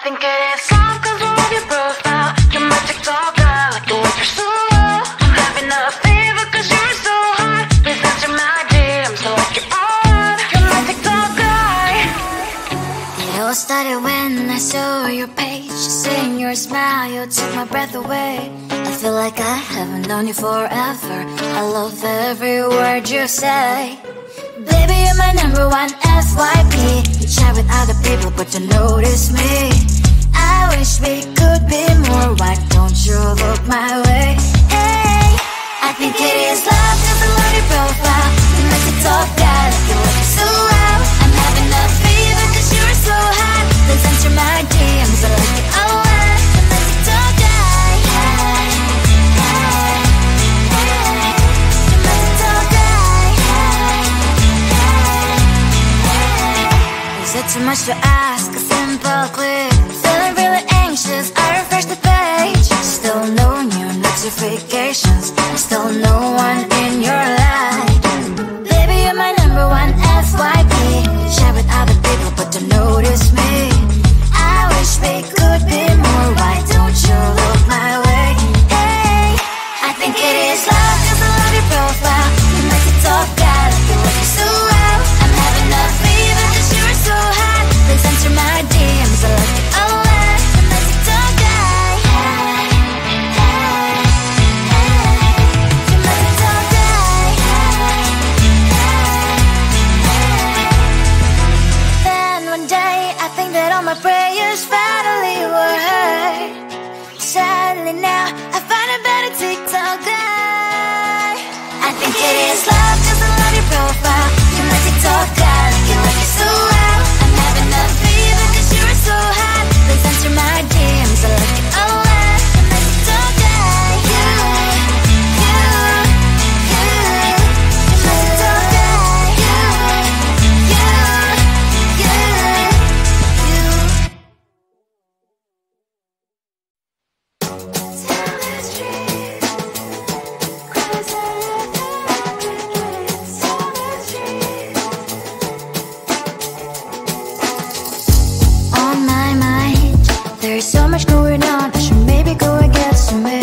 think it is love 'cause I love your profile. You're my TikTok guy, like the way you're so low. I'm having a fever 'cause you're so hot. Please answer my DMs like you're on. You're my TikTok guy. It all started when I saw your page. Seeing your smile, you took my breath away. I feel like I haven't known you forever. I love every word you say. Baby, you're my number one FYP. You chat with other people but you notice me. I wish we could be more. Why don't you look my way? Hey, I think it is love 'cause I love your profile. You make it talk guy like you look so well. I'm having a fever 'cause you're so hot. Please answer my DMs, I like it a lot. You make it talk guy. Hey, hey, hey. You make it talk guy. Hey, hey, hey. Is it too much to ask? A simple click. Feeling really anxious, I refresh the page. Still no new notifications. Still no one in your life. Baby, you're my number one FYP. Share with other people but don't notice me. I wish we could be more. Why don't you look my way? Hey, I think it is love 'cause I love your profile. You make it talk guy like you look so well. I'm having a fever 'cause you're so hot. Please answer my DMs, I like it a lot. You make it talk guy. Hey, hey, hey. You make it talk guy. Hey, hey, hey. Then one day I think that all my prayers finally were heard. Sadly now I find a better TikTok guy. I think it is love 'cause I love your profile. You my TikTok guy like you look so well. I'm having a fever 'cause you're so hot. Please answer my DMs, I like it a lot. You my TikTok guy. You my TikTok guy. On my mind, there's so much going on. I should maybe go and get somewhere.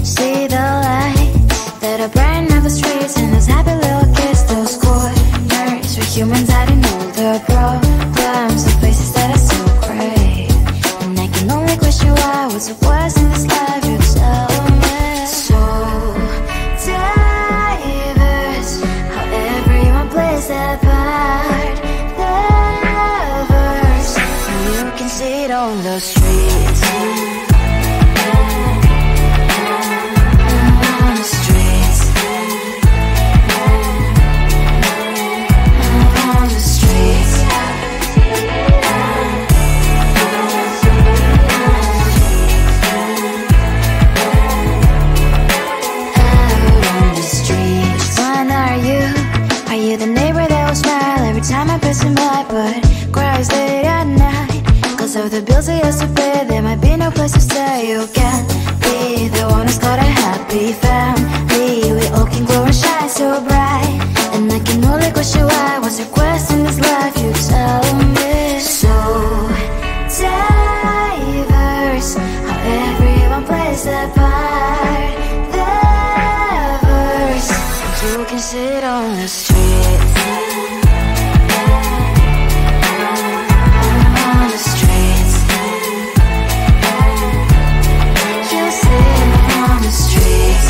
See the lights that are brighten up the streets, and those happy little kids, those corners where humans hiding all their problems, the places that are so great. And I can only question why. What's the worst in this life? You tell me. So diverse, how everyone plays their part. Lovers, you can see it on the streets. On the streets. On the streets. On the streets. When are you? Are you the neighbor that will smile every time I pass him by, but cries late at night? 'Cause of the bills I used to pay, there might be no place to stay. You can be the one who's got a happy family. We all can glow and shine so bright. And I can only question why. What's your quest in this life? You tell me. So diverse, how everyone plays their part. Lovers, you can sit on the streets. On the streets. You sit on the streets.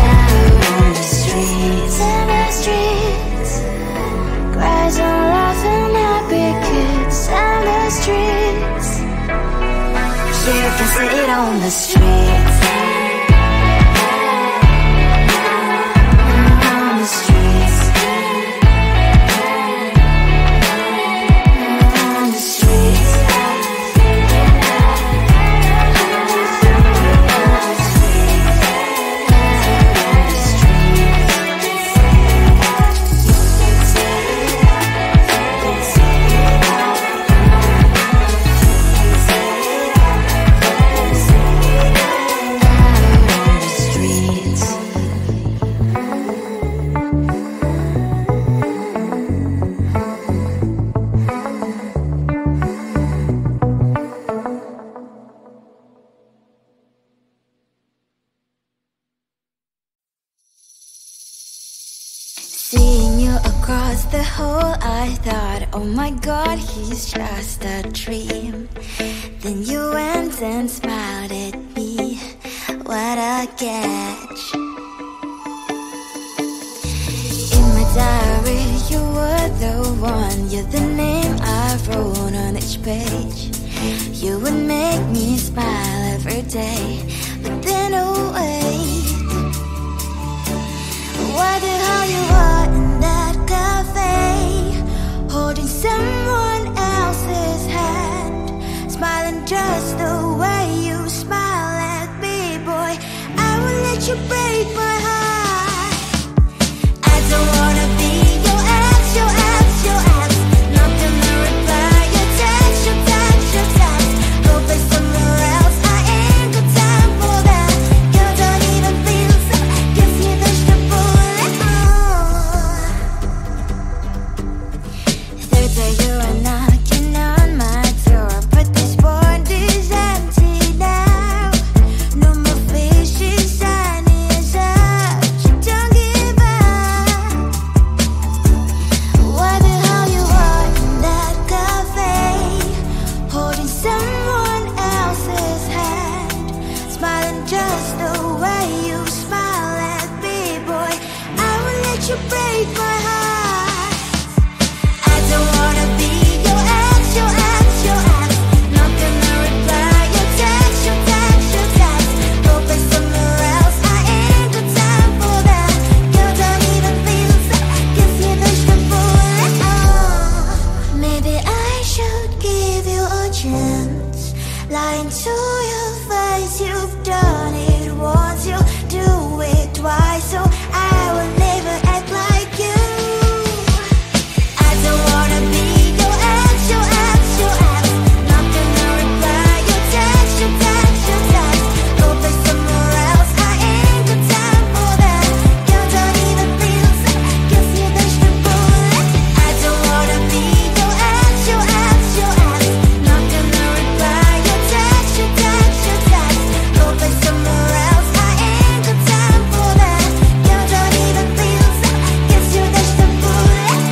On the streets. In the streets. Cries and laughing happy kids. On the streets. You can sit on the streets. On the streets. On the streets. oh my god, he's just a dream. Then you went and smiled at me. What a catch. In my diary, you were the one. You're the name I wrote on each page. You would make me smile every day. But then oh wait, why the hell you are in that cafe, holding someone else's hand, smiling just the way you smile at me, boy. I will let you break my heart. I don't wanna be your ex, your ex, your ex. Not gonna reply your text, your text, your text. Go play somewhere else, I ain't got time for that. You don't even feel so, guess you dodged the bullet. Third day you are knocking on my door, but this board is empty now. No more fishes, sun is up, you don't give up. Why the hell you are in that cafe, holding someone else's hand, smiling just the way you smile at me, boy. I will let you break my heart. I don't wanna be your ex, your ex, your ex. Not gonna reply your text, your text, your text. Go play somewhere else, I ain't got time for that. You don't even feel so, guess you dodged the bullet. Maybe I should give you a chance. Lying to your face, you've done it once, you do it twice, so I will never act like you. I don't wanna be your ex, your ex, your ex. Not gonna reply your text, your text, your text. Go play somewhere else, I ain't got time for that. You don't even feel so, guess you dodged the bullet. I don't wanna be your ex, your ex, your ex. Not gonna reply your text, your text, your text. Go play somewhere else, I ain't got time for that. You don't even feel so, guess you dodged the bullet.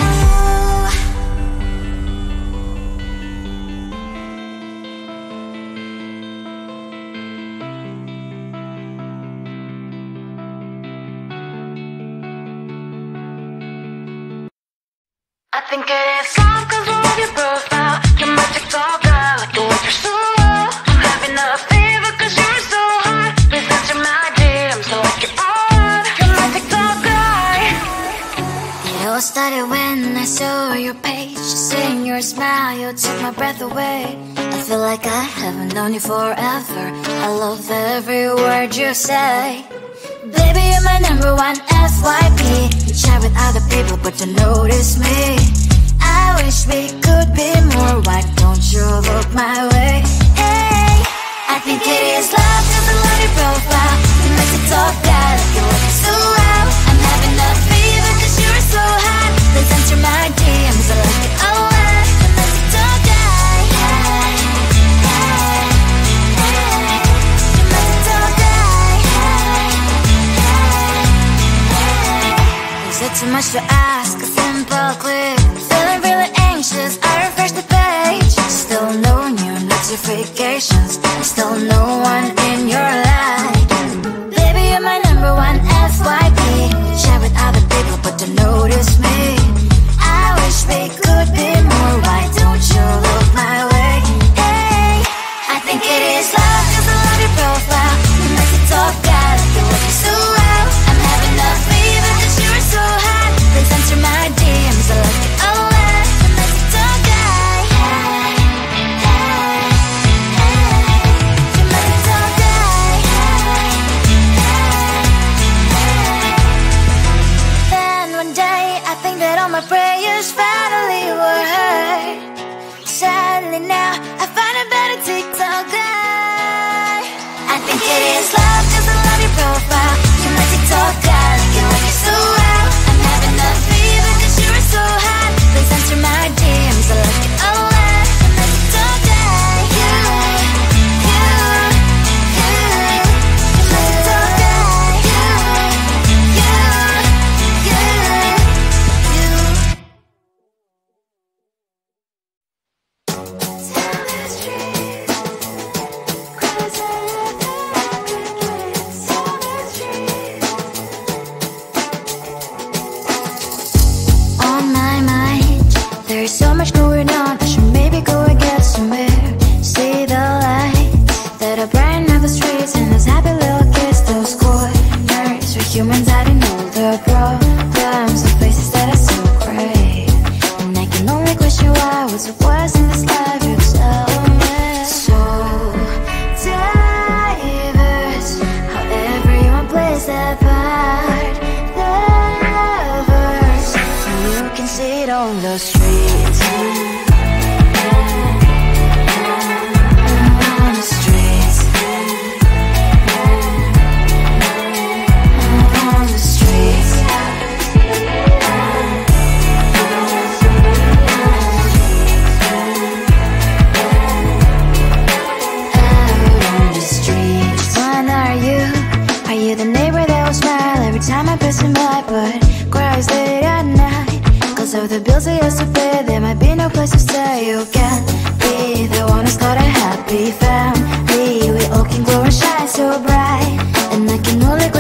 I think it is all 'cause of your profile. You're my TikTok girl, like the way you're so low. I'm having a fever 'cause you're so hot. Please answer my DMs like you're on. You're my TikTok guy. It all started when I saw your page. Seeing your smile, you took my breath away. I feel like I haven't known you forever. I love every word you say. Baby, you're my number one FYP. You chat with other people, but you notice me. I wish we could be more. Why don't you look my way? Hey, I think it is love 'cause I love your profile. You're my TikTok guy, like you're looking so well. I'm having a fever 'cause you're so hot. Please answer my DMs, I like it a lot. You're my TikTok guy. Hey, hey, hey. You're my TikTok guy. Hey, hey, hey. Is it too much to ask? A simple click. Feeling really anxious, I refresh the page. Still no new notifications. Still no one in your life. Baby, you're my number one FYP. Chat with other people, but don't notice me. I wish we could be more. Why don't you look my way? Hey, I think it is love 'cause I love your profile. You're my TikTok guy, like you're looking so well. I'm having a fever 'cause you're so hot. Please answer my DMs, I like it a lot. You're my TikTok guy. Hey, hey, hey. You're my TikTok guy. Hey, hey, hey. Then one day I think that all my prayers finally were heard. Sadly now I find a better TikTok guy. I think it is love 'cause I love your profile. You're my TikTok guy, like you're looking so well. I'm having a fever 'cause you're so hot. Please answer my DMs, I like it a lot. You're my TikTok guy. You, you, you. You're my TikTok guy. You, you, you, you.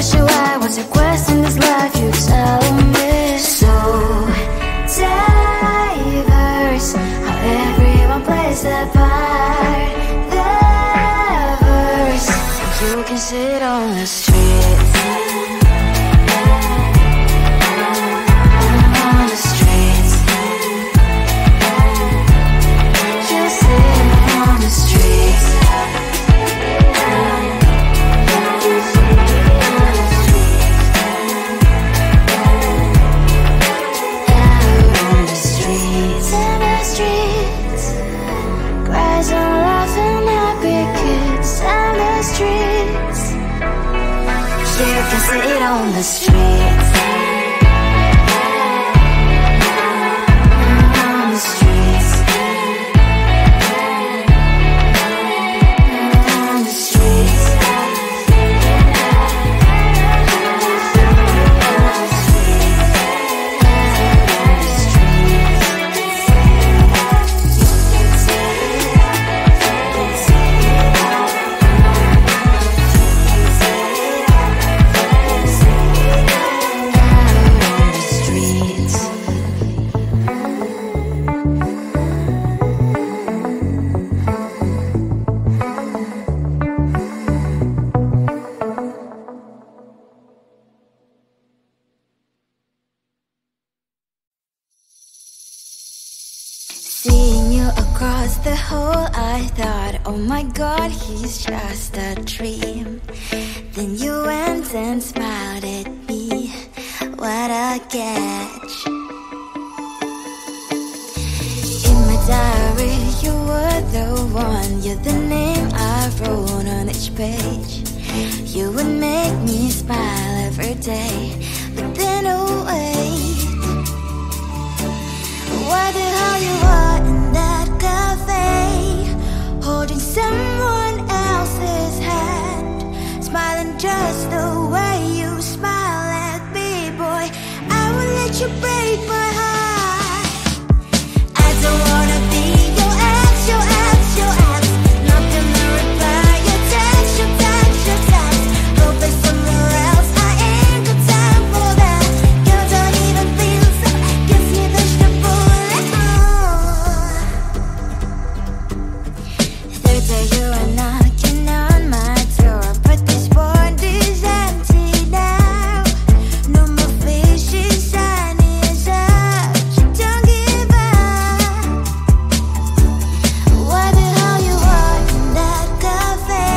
wish you I was your quest in this life, you tell me. So diverse, how everyone plays their part. Their verse, you can sit on the streets. On the streets. You sit on the streets. You can sit on the streets. On the streets. On the streets. Seeing you across the hall, I thought, oh my god, he's just a dream. Then you went and smiled at me. What a catch. In my diary, you were the one. You're the name I wrote on each page. You would make me smile every day. But then, oh wait, why the hell you are in that cafe, holding someone else's hand, smiling just the way you smile at me, boy. I will let you break my heart. I don't wanna be your ex, your ex, your ex. Not gonna reply your text, your text, your text. Go play somewhere else, I ain't got time for that. You don't even feel so, gives me vegetable. Third day you are knocking on my door, but this world is empty now. No more fishes, sun is up. You don't give up. Why the hell you are in that cafe,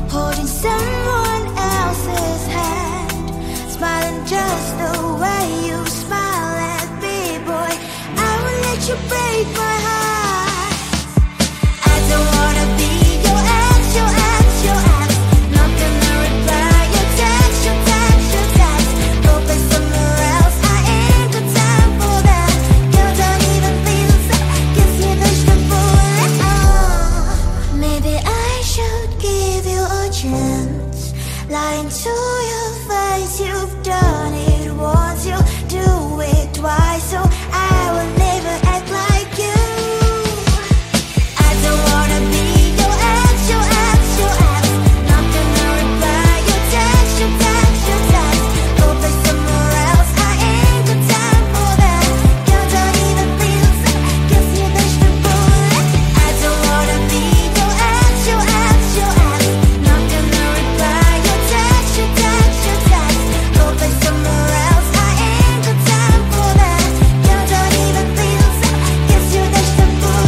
holding someone else's hand, smiling just the way you smile at me, boy. I will let you break my heart. I don't wanna be your ex, your ex, your ex. Not gonna reply your text, your text, your text. Go play somewhere else, I ain't got time for that. You don't even feel so, gives me vegetable. Maybe I should give you a chance. Lying to your face, you've done it once, you do it twice, so I will never act like you. I don't wanna be your ex, your ex, your ex. Not gonna reply your text, your text, your text. Go play somewhere else, I ain't got time for that. You don't even feel so, gives me vegetable. I don't wanna be your ex, your ex, your ex. Not gonna reply your text, your text, your text. Go play somewhere else, I ain't got time for that. You don't even feel so, gives you vegetable.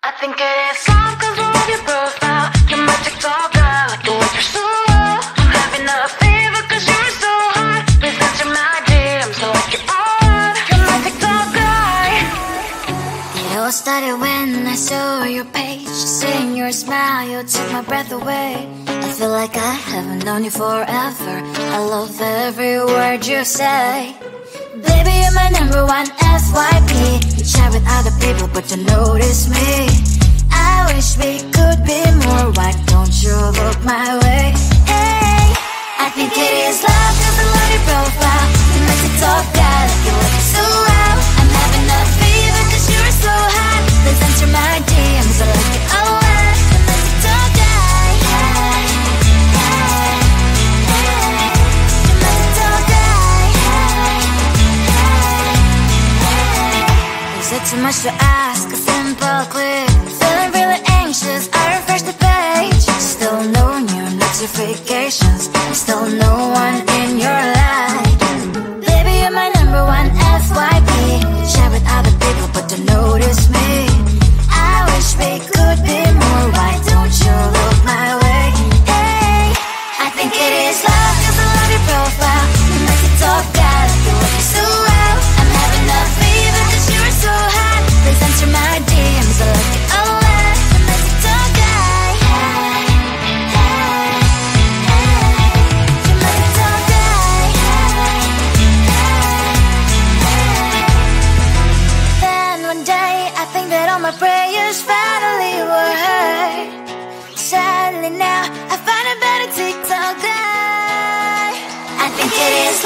I think it's all 'cause of your profile. You're my TikTok guy, like the way you're so low. I'm having a fever 'cause you're so hot. Please answer my DMs like you're on. You're my TikTok guy. It all started when I saw your page. Seeing your smile, you took my breath away. I feel like I haven't known you forever. I love every word you say. Baby, you're my number one FYP. You chat with other people, but you notice me. I wish we could be more. Why don't you look my way? Hey, I think clear. Feeling really anxious, I refresh the page. Still no new notifications, still no one in your life. Baby, you're my number one FYP. Share with other people but don't notice me. I wish we could be more. Why don't you look my way? Hey, I think it is love, cause I love your profile. You make it talk bad, you look so well. I'm having a fever cause you're so hot. Please answer my DMs, I like it a lot. You make it talk guy. Hey, hey, hey. You make it talk guy. Hey, hey, hey. Then one day I think that all my prayers finally were heard. Sadly now I find a better TikTok guy. I think it is